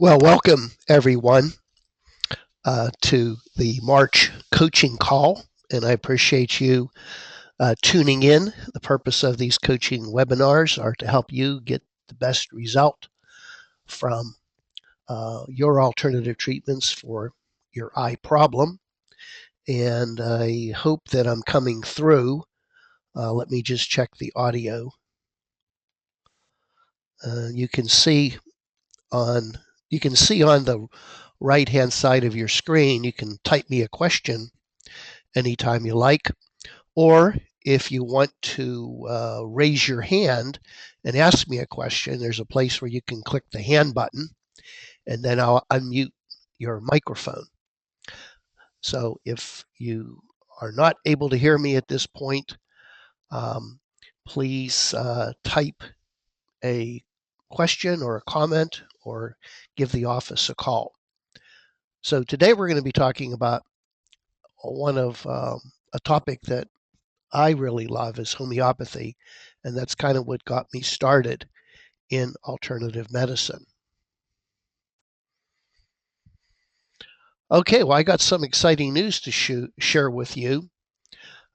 Well, welcome everyone to the March coaching call, and I appreciate you tuning in. The purpose of these coaching webinars are to help you get the best result from your alternative treatments for your eye problem. And I hope that I'm coming through. Let me just check the audio. You can see on the right hand side of your screen, you can type me a question anytime you like, or if you want to raise your hand and ask me a question, there's a place where you can click the hand button, and then I'll unmute your microphone. So if you are not able to hear me at this point, please type a question or a comment or give the office a call. So today we're going to be talking about a topic that I really love is homeopathy, and that's kind of what got me started in alternative medicine. Okay, well, I got some exciting news to share with you.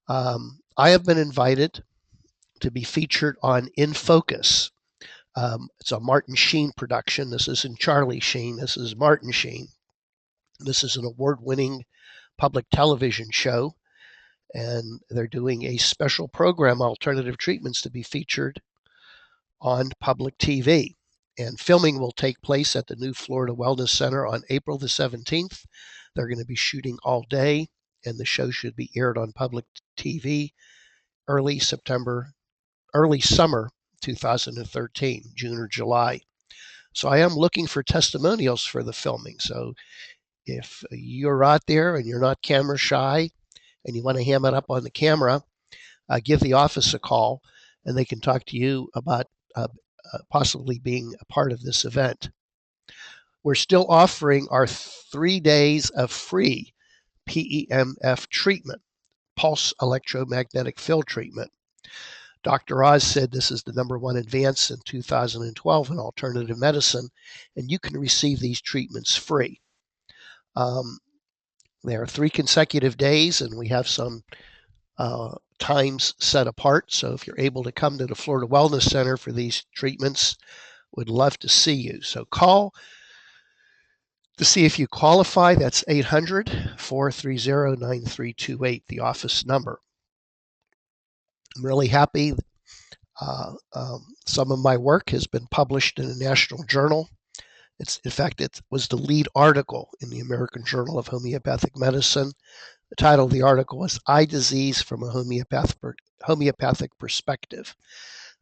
I have been invited to be featured on In Focus. It's a Martin Sheen production. This isn't Charlie Sheen. This is Martin Sheen. This is an award-winning public television show, and they're doing a special program, Alternative Treatments, to be featured on public TV. And filming will take place at the new Florida Wellness Center on April the 17th. They're going to be shooting all day, and the show should be aired on public TV early summer 2013, June or July. So I am looking for testimonials for the filming. So if you're out there and you're not camera shy and you want to ham it up on the camera, give the office a call and they can talk to you about possibly being a part of this event. We're still offering our 3 days of free PEMF treatment, pulse electromagnetic field treatment. Dr. Oz said this is the #1 advance in 2012 in alternative medicine, and you can receive these treatments free. There are 3 consecutive days, and we have some times set apart. So if you're able to come to the Florida Wellness Center for these treatments, would love to see you. So call to see if you qualify. That's 800-430-9328, the office number. I'm really happy. Some of my work has been published in a national journal. In fact, it was the lead article in the American Journal of Homeopathic Medicine. The title of the article was Eye Disease from a Homeopathic Perspective.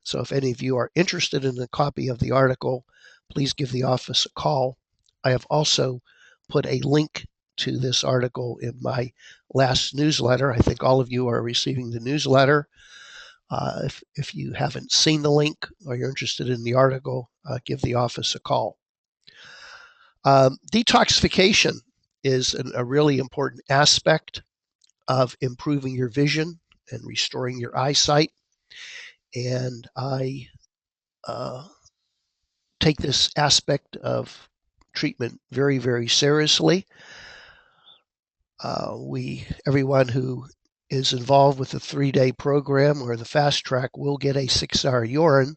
So if any of you are interested in a copy of the article, please give the office a call. I have also put a link to this article in my last newsletter. I think all of you are receiving the newsletter. If you haven't seen the link or you're interested in the article, give the office a call. Detoxification is a really important aspect of improving your vision and restoring your eyesight. And I take this aspect of treatment very, very seriously. Everyone who is involved with the 3-day program or the fast track will get a 6-hour urine.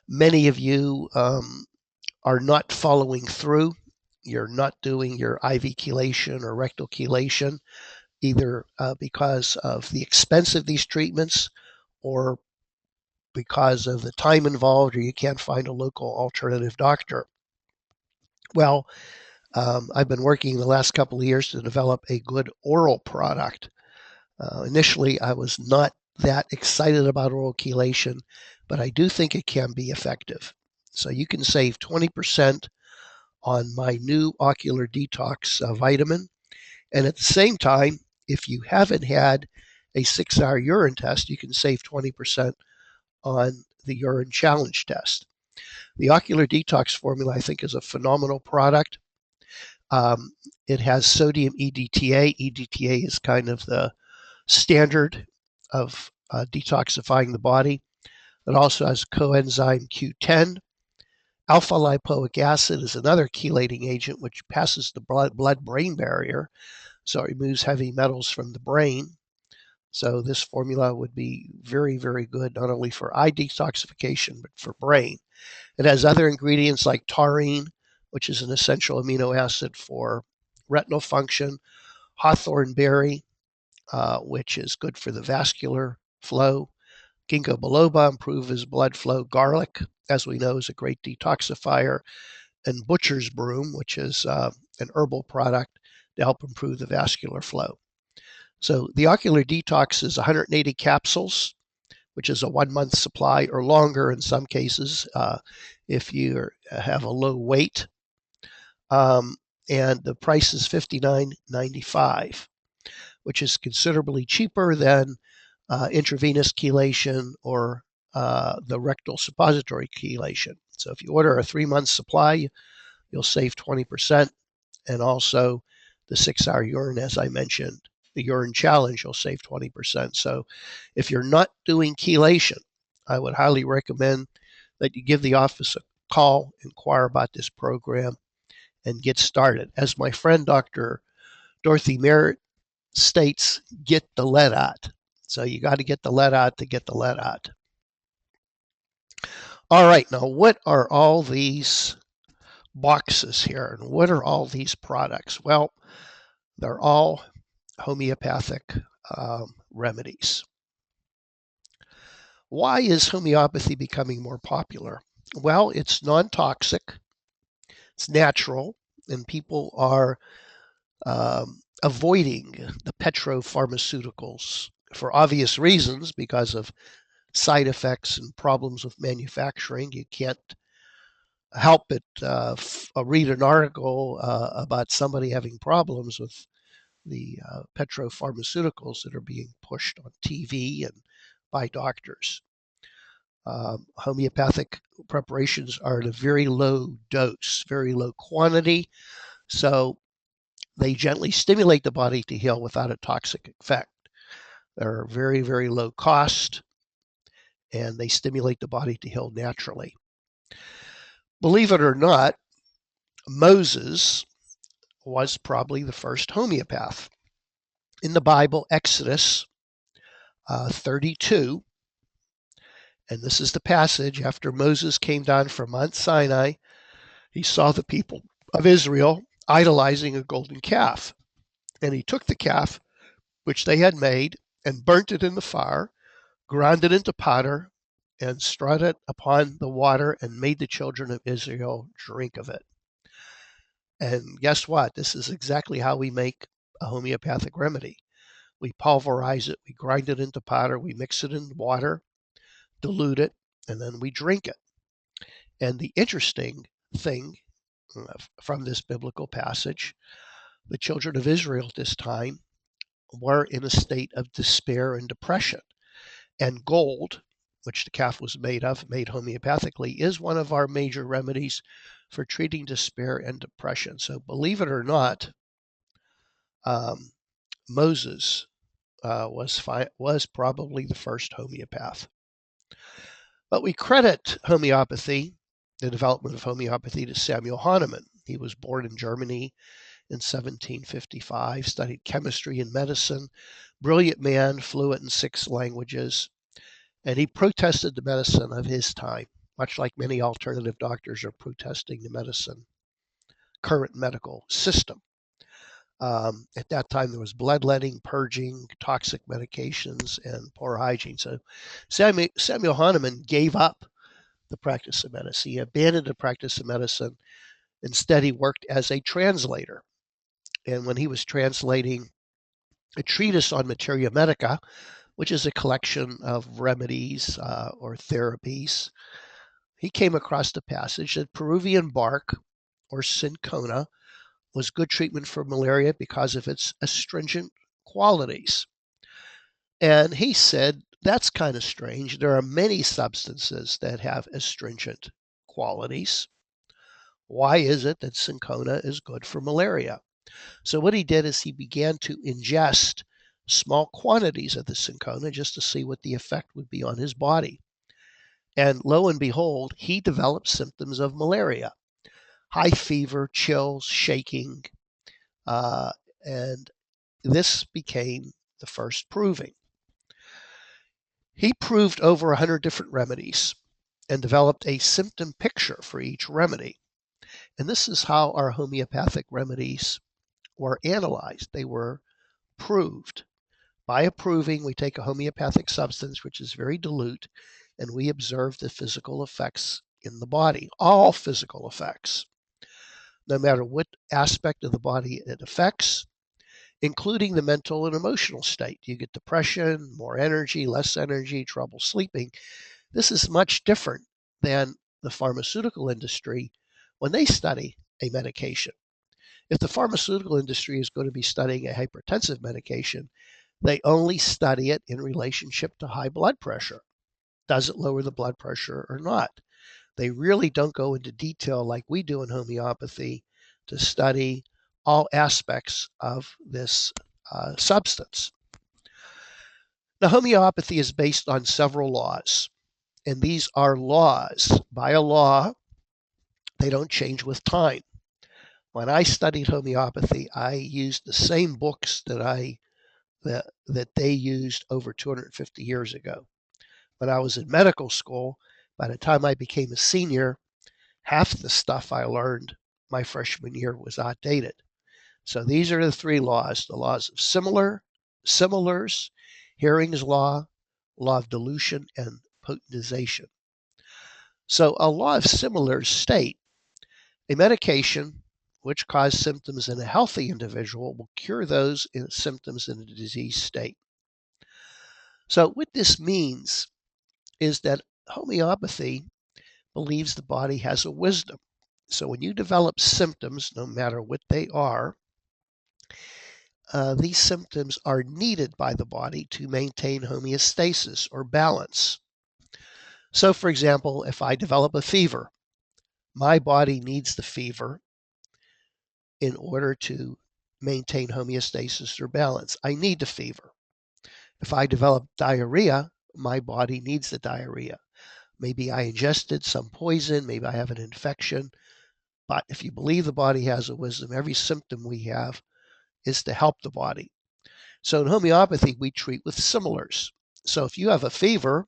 Many of you are not following through. You're not doing your IV chelation or rectal chelation, either because of the expense of these treatments or because of the time involved, or you can't find a local alternative doctor. Well, I've been working the last couple of years to develop a good oral product. Initially, I was not that excited about oral chelation, but I do think it can be effective. So you can save 20% on my new Ocular Detox vitamin. And at the same time, if you haven't had a 6-hour urine test, you can save 20% on the urine challenge test. The Ocular Detox formula, I think, is a phenomenal product. It has sodium EDTA. EDTA is kind of the standard of detoxifying the body. It also has coenzyme Q10, Alpha lipoic acid is another chelating agent which passes the blood-brain barrier, so it removes heavy metals from the brain. So this formula would be very, very good, not only for eye detoxification, but for brain. It has other ingredients like taurine, which is an essential amino acid for retinal function, hawthorn berry, which is good for the vascular flow, ginkgo biloba improves blood flow, garlic, as we know, is a great detoxifier, and butcher's broom, which is an herbal product to help improve the vascular flow. So the Ocular Detox is 180 capsules, which is a 1 month supply or longer in some cases if you have a low weight. And the price is $59.95, which is considerably cheaper than intravenous chelation or the rectal suppository chelation. So if you order a 3 month supply, you'll save 20%. And also the 6-hour urine, as I mentioned, the urine challenge, you'll save 20%. So if you're not doing chelation, I would highly recommend that you give the office a call, inquire about this program, and get started. As my friend Dr. Dorothy Merritt states, get the lead out. So you got to get the lead out to get the lead out. All right, now what are all these boxes here and what are all these products? Well, they're all homeopathic remedies. Why is homeopathy becoming more popular? Well, it's non-toxic, it's natural, and people are avoiding the petropharmaceuticals for obvious reasons because of side effects and problems with manufacturing. You can't help but read an article about somebody having problems with the petropharmaceuticals that are being pushed on TV and by doctors. Homeopathic preparations are at a very low dose, very low quantity, so they gently stimulate the body to heal without a toxic effect. They're very, very low cost, and they stimulate the body to heal naturally. Believe it or not, Moses was probably the first homeopath. In the Bible, Exodus 32, and this is the passage after Moses came down from Mount Sinai, he saw the people of Israel idolizing a golden calf. And he took the calf, which they had made, and burnt it in the fire, ground it into powder, and strawed it upon the water, and made the children of Israel drink of it. And guess what? This is exactly how we make a homeopathic remedy. We pulverize it, we grind it into powder, we mix it in water, dilute it, and then we drink it. And the interesting thing from this biblical passage, the children of Israel at this time were in a state of despair and depression. And gold, which the calf was made of, made homeopathically, is one of our major remedies for treating despair and depression. So believe it or not, Moses was probably the first homeopath. But we credit homeopathy, the development of homeopathy, to Samuel Hahnemann. He was born in Germany in 1755, studied chemistry and medicine, brilliant man, fluent in 6 languages, and he protested the medicine of his time, much like many alternative doctors are protesting the current medical system. At that time, there was bloodletting, purging, toxic medications, and poor hygiene. So Samuel Hahnemann gave up the practice of medicine. He abandoned the practice of medicine. Instead, he worked as a translator. And when he was translating a treatise on materia medica, which is a collection of remedies or therapies, he came across the passage that Peruvian bark or cinchona was good treatment for malaria because of its astringent qualities. And he said, that's kind of strange. There are many substances that have astringent qualities. Why is it that cinchona is good for malaria? So what he did is he began to ingest small quantities of the cinchona just to see what the effect would be on his body. And lo and behold, he developed symptoms of malaria, high fever, chills, shaking, and this became the first proving. He proved over 100 different remedies and developed a symptom picture for each remedy. And this is how our homeopathic remedies were analyzed. They were proved. By approving, we take a homeopathic substance, which is very dilute, and we observe the physical effects in the body, all physical effects, no matter what aspect of the body it affects, including the mental and emotional state. You get depression, more energy, less energy, trouble sleeping. This is much different than the pharmaceutical industry when they study a medication. If the pharmaceutical industry is going to be studying a hypertensive medication, they only study it in relationship to high blood pressure. Does it lower the blood pressure or not? They really don't go into detail like we do in homeopathy to study all aspects of this substance. Now, homeopathy is based on several laws, and these are laws. By a law, they don't change with time. When I studied homeopathy, I used the same books that they used over 250 years ago. When I was in medical school, by the time I became a senior, half the stuff I learned my freshman year was outdated. So these are the three laws: the laws of similars, Hering's law, law of dilution, and potentization. So a law of similars state a medication which cause symptoms in a healthy individual will cure those symptoms in a disease state. So what this means is that homeopathy believes the body has a wisdom. So when you develop symptoms, no matter what they are, these symptoms are needed by the body to maintain homeostasis or balance. So for example, if I develop a fever, my body needs the fever in order to maintain homeostasis or balance. I need the fever. If I develop diarrhea, my body needs the diarrhea. Maybe I ingested some poison, maybe I have an infection. But if you believe the body has a wisdom, every symptom we have is to help the body. So in homeopathy, we treat with similars. So if you have a fever,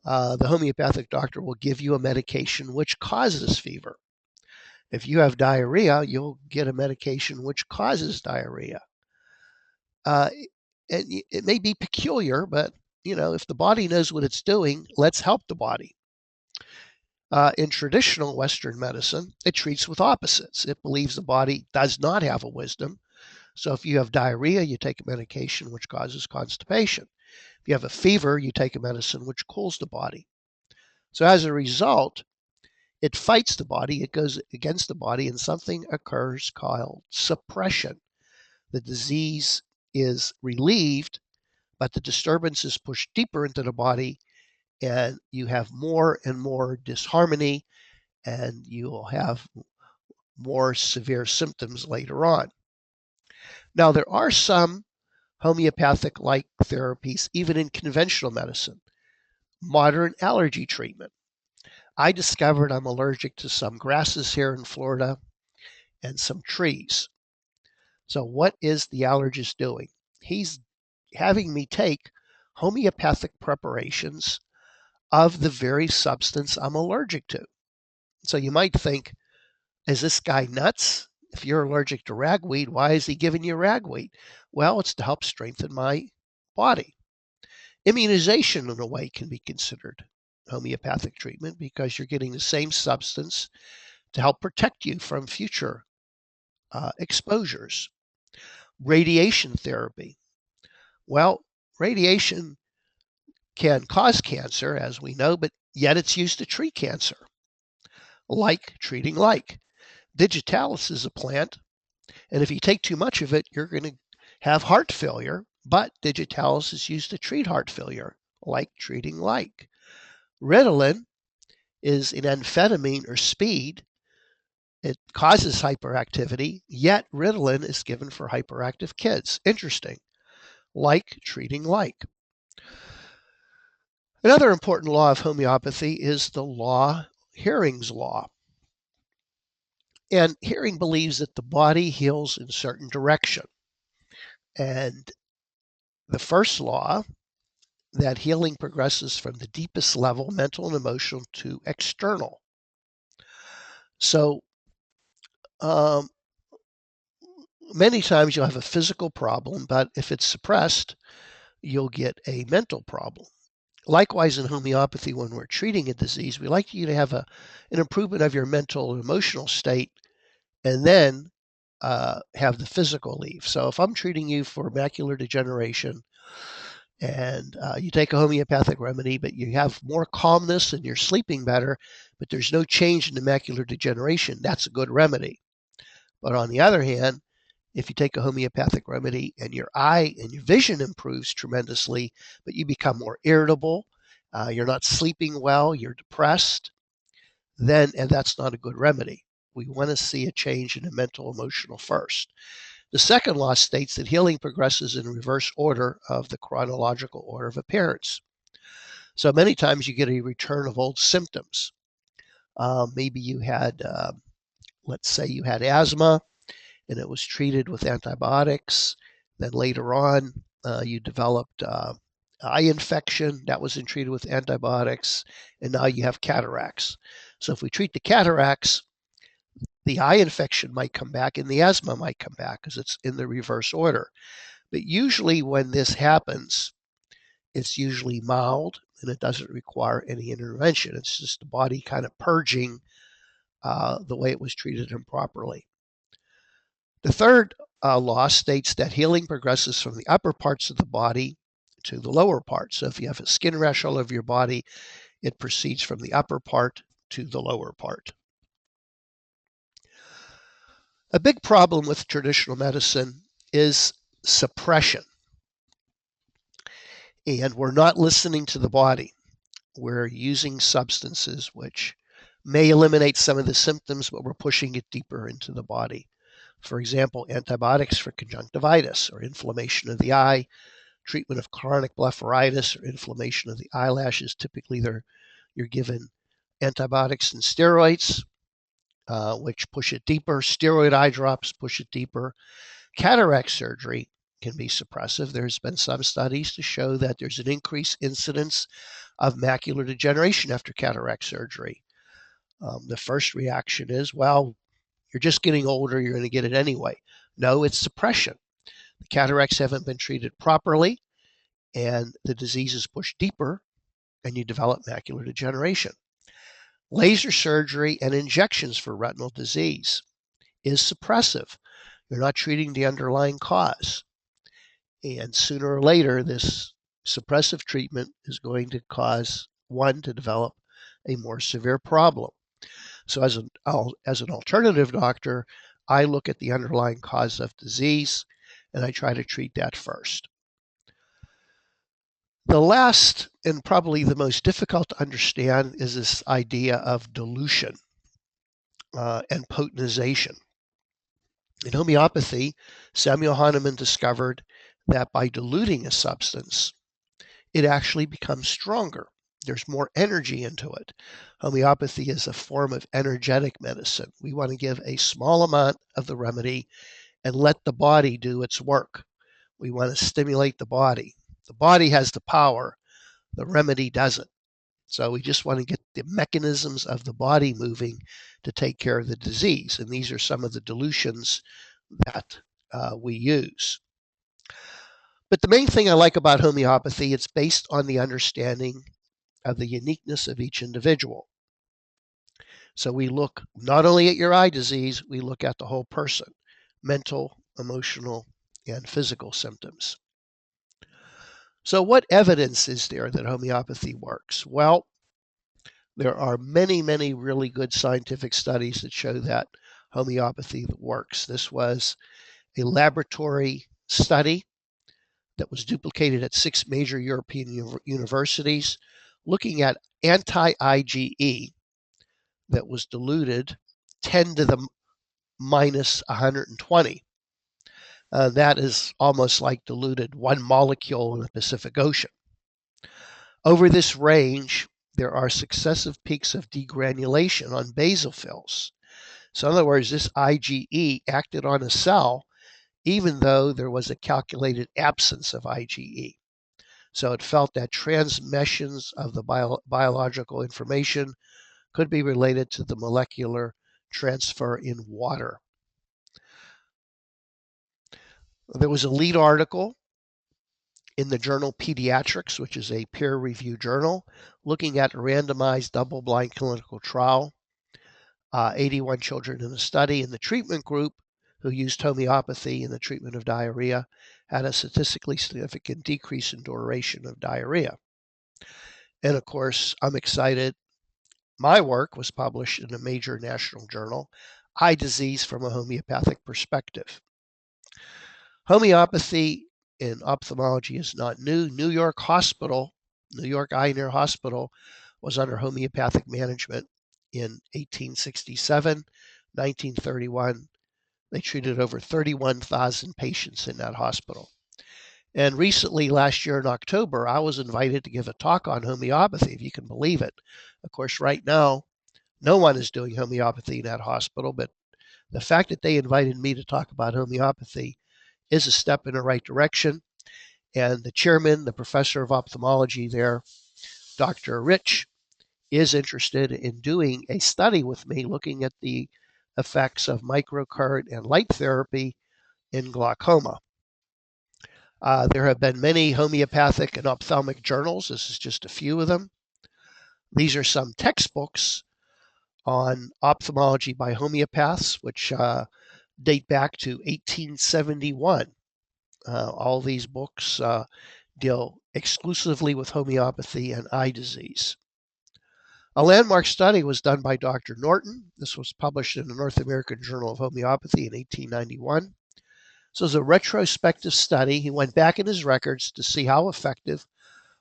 the homeopathic doctor will give you a medication which causes fever. If you have diarrhea, you'll get a medication which causes diarrhea. And it may be peculiar, but if the body knows what it's doing, let's help the body. In traditional Western medicine, it treats with opposites. It believes the body does not have a wisdom. So if you have diarrhea, you take a medication which causes constipation. If you have a fever, you take a medicine which cools the body. So as a result, it fights the body, it goes against the body, and something occurs called suppression. The disease is relieved, but the disturbance is pushed deeper into the body, and you have more and more disharmony, and you will have more severe symptoms later on. Now, there are some homeopathic-like therapies, even in conventional medicine. Modern allergy treatment. I discovered I'm allergic to some grasses here in Florida and some trees. So what is the allergist doing? He's having me take homeopathic preparations of the very substance I'm allergic to. So you might think, is this guy nuts? If you're allergic to ragweed, why is he giving you ragweed? Well, it's to help strengthen my body. Immunization, in a way, can be considered homeopathic treatment because you're getting the same substance to help protect you from future exposures. Radiation therapy. Well, radiation can cause cancer, as we know, but yet it's used to treat cancer. Like treating like. Digitalis is a plant, and if you take too much of it, you're going to have heart failure, but digitalis is used to treat heart failure, like treating like. Ritalin is an amphetamine or speed. It causes hyperactivity, yet Ritalin is given for hyperactive kids. Interesting. Like treating like. Another important law of homeopathy is the law, Hering's law. And Hering believes that the body heals in a certain direction. And the first law, that healing progresses from the deepest level, mental and emotional, to external. So many times you'll have a physical problem, but if it's suppressed, you'll get a mental problem. Likewise, in homeopathy, when we're treating a disease, we like you to have an improvement of your mental and emotional state, and then have the physical leave. So if I'm treating you for macular degeneration and you take a homeopathic remedy, but you have more calmness and you're sleeping better, but there's no change in the macular degeneration, that's a good remedy. But on the other hand, if you take a homeopathic remedy and your eye and your vision improves tremendously, but you become more irritable, you're not sleeping well, you're depressed, then, and that's not a good remedy. We want to see a change in the mental emotional first. The second law states that healing progresses in reverse order of the chronological order of appearance. So many times you get a return of old symptoms. Maybe you had, let's say you had asthma, and it was treated with antibiotics. Then later on, you developed eye infection that wasn't treated with antibiotics, and now you have cataracts. So if we treat the cataracts, the eye infection might come back and the asthma might come back because it's in the reverse order. But usually when this happens, it's usually mild and it doesn't require any intervention. It's just the body kind of purging the way it was treated improperly. The third law states that healing progresses from the upper parts of the body to the lower parts. So if you have a skin rash all over your body, it proceeds from the upper part to the lower part. A big problem with traditional medicine is suppression. And we're not listening to the body. We're using substances which may eliminate some of the symptoms, but we're pushing it deeper into the body. For example, antibiotics for conjunctivitis or inflammation of the eye, treatment of chronic blepharitis or inflammation of the eyelashes. Typically, you're given antibiotics and steroids, which push it deeper. Steroid eye drops push it deeper. Cataract surgery can be suppressive. There's been some studies to show that there's an increased incidence of macular degeneration after cataract surgery. The first reaction is, well, you're just getting older, you're going to get it anyway. No, it's suppression. The cataracts haven't been treated properly, and the disease is pushed deeper, and you develop macular degeneration. Laser surgery and injections for retinal disease is suppressive. You're not treating the underlying cause. And sooner or later, this suppressive treatment is going to cause one to develop a more severe problem. So as an alternative doctor, I look at the underlying cause of disease and I try to treat that first. The last and probably the most difficult to understand is this idea of dilution and potentization. In homeopathy, Samuel Hahnemann discovered that by diluting a substance, it actually becomes stronger. There's more energy into it. Homeopathy is a form of energetic medicine. We want to give a small amount of the remedy and let the body do its work. We want to stimulate the body. The body has the power, the remedy doesn't. So we just want to get the mechanisms of the body moving to take care of the disease. And these are some of the dilutions that we use. But the main thing I like about homeopathy, it's based on the understanding of the uniqueness of each individual. So we look not only at your eye disease, we look at the whole person, mental, emotional, and physical symptoms. So what evidence is there that homeopathy works? Well, there are many, many really good scientific studies that show that homeopathy works. This was a laboratory study that was duplicated at 6 major European universities, looking at anti-IgE that was diluted 10 to the minus 120. That is almost like diluted one molecule in the Pacific Ocean. Over this range, there are successive peaks of degranulation on basophils. So in other words, this IgE acted on a cell even though there was a calculated absence of IgE. So it felt that transmissions of the biological information could be related to the molecular transfer in water. There was a lead article in the journal Pediatrics, which is a peer-reviewed journal, looking at a randomized double-blind clinical trial, 81 children in the study. In the treatment group, who used homeopathy in the treatment of diarrhea, had a statistically significant decrease in duration of diarrhea. And of course, I'm excited. My work was published in a major national journal, Eye Disease from a Homeopathic Perspective. Homeopathy in ophthalmology is not new. New York Eye and Ear Hospital was under homeopathic management in 1867, 1931. They treated over 31,000 patients in that hospital. And recently, last year in October, I was invited to give a talk on homeopathy, if you can believe it. Of course, right now, no one is doing homeopathy in that hospital, but the fact that they invited me to talk about homeopathy is a step in the right direction. And the chairman, the professor of ophthalmology there, Dr. Rich, is interested in doing a study with me looking at the effects of microcurrent and light therapy in glaucoma. There have been many homeopathic and ophthalmic journals. This is just a few of them. These are some textbooks on ophthalmology by homeopaths, which date back to 1871. All these books deal exclusively with homeopathy and eye disease. A landmark study was done by Dr. Norton. This was published in the North American Journal of Homeopathy in 1891. So it's a retrospective study. He went back in his records to see how effective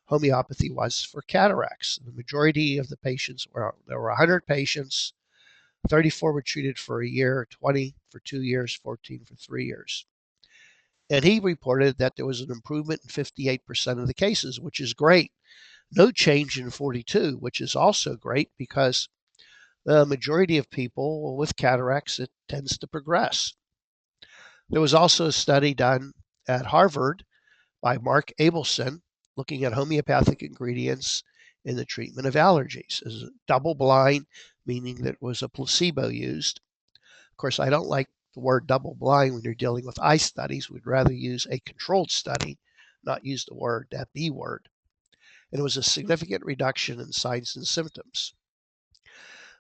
homeopathy was for cataracts. The majority of the patients there were 100 patients, 34 were treated for a year, 20 for 2 years, 14 for 3 years. And he reported that there was an improvement in 58% of the cases, which is great. No change in 42, which is also great because the majority of people with cataracts, it tends to progress. There was also a study done at Harvard by Mark Abelson looking at homeopathic ingredients in the treatment of allergies. As double blind, meaning that was a placebo used. Of course, I don't like the word double blind when you're dealing with eye studies. We'd rather use a controlled study, not use that B word. And it was a significant reduction in signs and symptoms.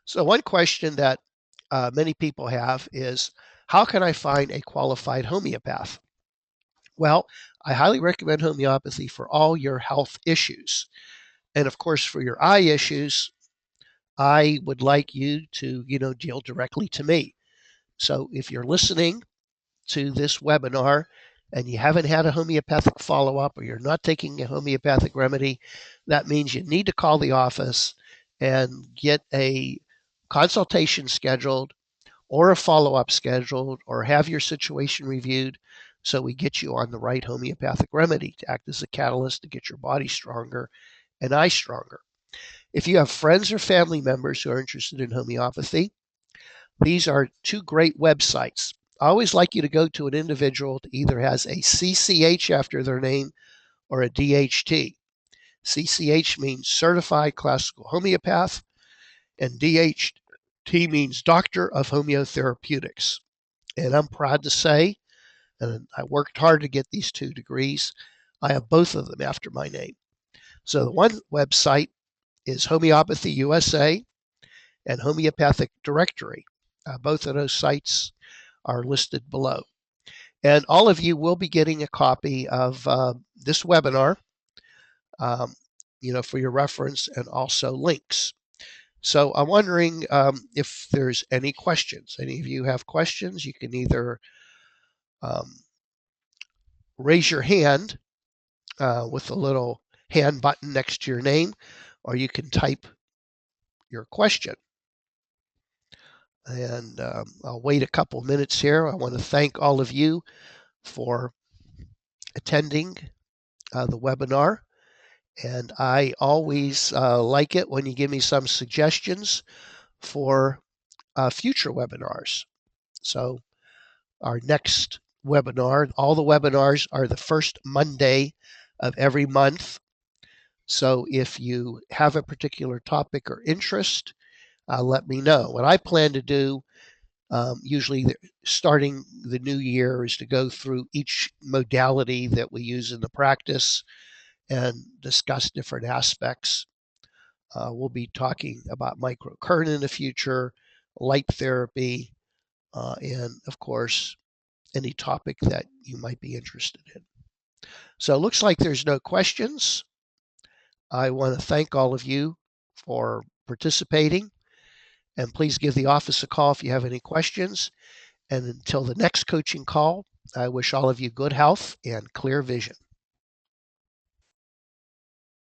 So one question that many people have is, how can I find a qualified homeopath? Well, I highly recommend homeopathy for all your health issues. And of course, for your eye issues, I would like you to, deal directly to me. So if you're listening to this webinar and you haven't had a homeopathic follow-up or you're not taking a homeopathic remedy, that means you need to call the office and get a consultation scheduled or a follow-up scheduled or have your situation reviewed so we get you on the right homeopathic remedy to act as a catalyst to get your body stronger and eye stronger. If you have friends or family members who are interested in homeopathy, these are two great websites. I always like you to go to an individual that either has a CCH after their name or a DHT. CCH means Certified Classical Homeopath, and DHT means Doctor of Homeotherapeutics. And I'm proud to say, and I worked hard to get these 2 degrees, I have both of them after my name. So the one website is Homeopathy USA and Homeopathic Directory. Both of those sites are listed below. And all of you will be getting a copy of this webinar, for your reference, and also links. So I'm wondering if there's any questions. Any of you have questions? You can either raise your hand with a little hand button next to your name, or you can type your question. And I'll wait a couple minutes here. I want to thank all of you for attending the webinar. And I always like it when you give me some suggestions for future webinars. So our next webinar, all the webinars are the first Monday of every month. So if you have a particular topic or interest, let me know. What I plan to do, usually starting the new year, is to go through each modality that we use in the practice and discuss different aspects. We'll be talking about microcurrent in the future, light therapy, and of course, any topic that you might be interested in. So it looks like there's no questions. I want to thank all of you for participating, and please give the office a call if you have any questions. And until the next coaching call, I wish all of you good health and clear vision.